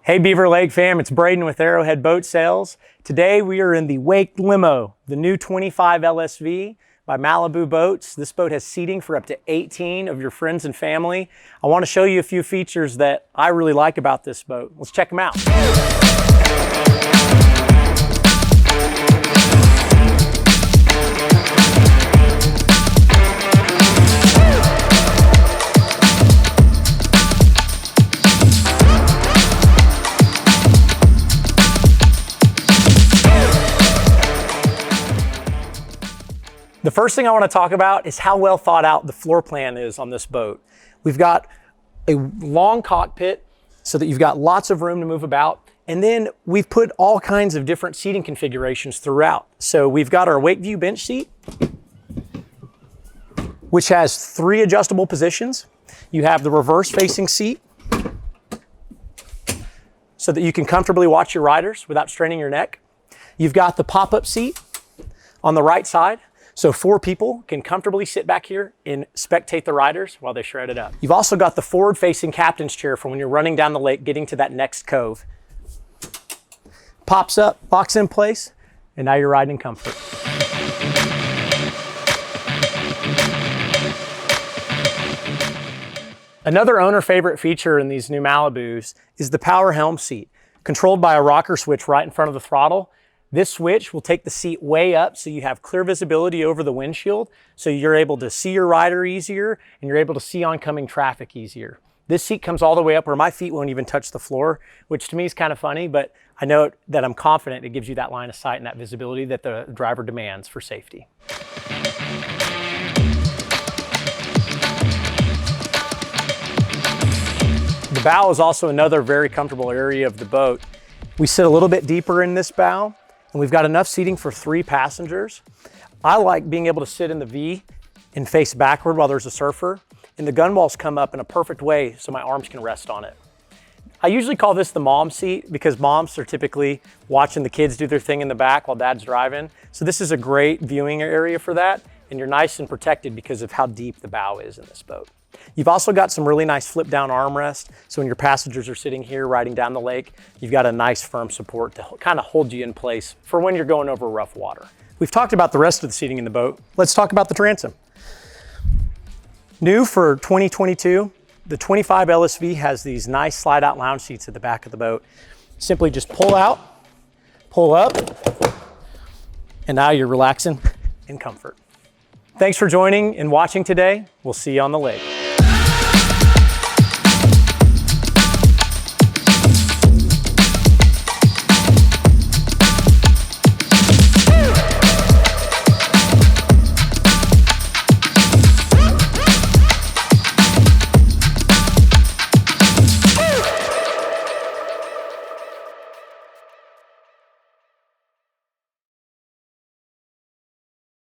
Hey Beaver Lake fam, it's Braden with Arrowhead Boat Sales. Today we are in the Wake Limo, the new 25 LSV by Malibu Boats. This boat has seating for up to 18 of your friends and family. I want to show you a few features that I really like about this boat. Let's check them out. The first thing I want to talk about is how well thought out the floor plan is on this boat. We've got a long cockpit so that you've got lots of room to move about. And then we've put all kinds of different seating configurations throughout. So we've got our Wakeview bench seat, which has 3 adjustable positions. You have the reverse facing seat so that you can comfortably watch your riders without straining your neck. You've got the pop-up seat on the right side, so 4 people can comfortably sit back here and spectate the riders while they shred it up. You've also got the forward-facing captain's chair for when you're running down the lake, getting to that next cove. Pops up, locks in place, and now you're riding in comfort. Another owner favorite feature in these new Malibus is the power helm seat, controlled by a rocker switch right in front of the throttle. This switch will take the seat way up so you have clear visibility over the windshield, so you're able to see your rider easier and you're able to see oncoming traffic easier. This seat comes all the way up where my feet won't even touch the floor, which to me is kind of funny, but I know that I'm confident it gives you that line of sight and that visibility that the driver demands for safety. The bow is also another very comfortable area of the boat. We sit a little bit deeper in this bow, and we've got enough seating for 3 passengers. I like being able to sit in the V and face backward while there's a surfer, and the gunwales come up in a perfect way so my arms can rest on it. I usually call this the mom seat because moms are typically watching the kids do their thing in the back while dad's driving. So this is a great viewing area for that, and you're nice and protected because of how deep the bow is in this boat. You've also got some really nice flip down armrests. So when your passengers are sitting here riding down the lake, you've got a nice firm support to kind of hold you in place for when you're going over rough water. We've talked about the rest of the seating in the boat. Let's talk about the transom. New for 2022, the 25 LSV has these nice slide out lounge seats at the back of the boat. Simply just pull out, pull up, and now you're relaxing in comfort. Thanks for joining and watching today. We'll see you on the lake.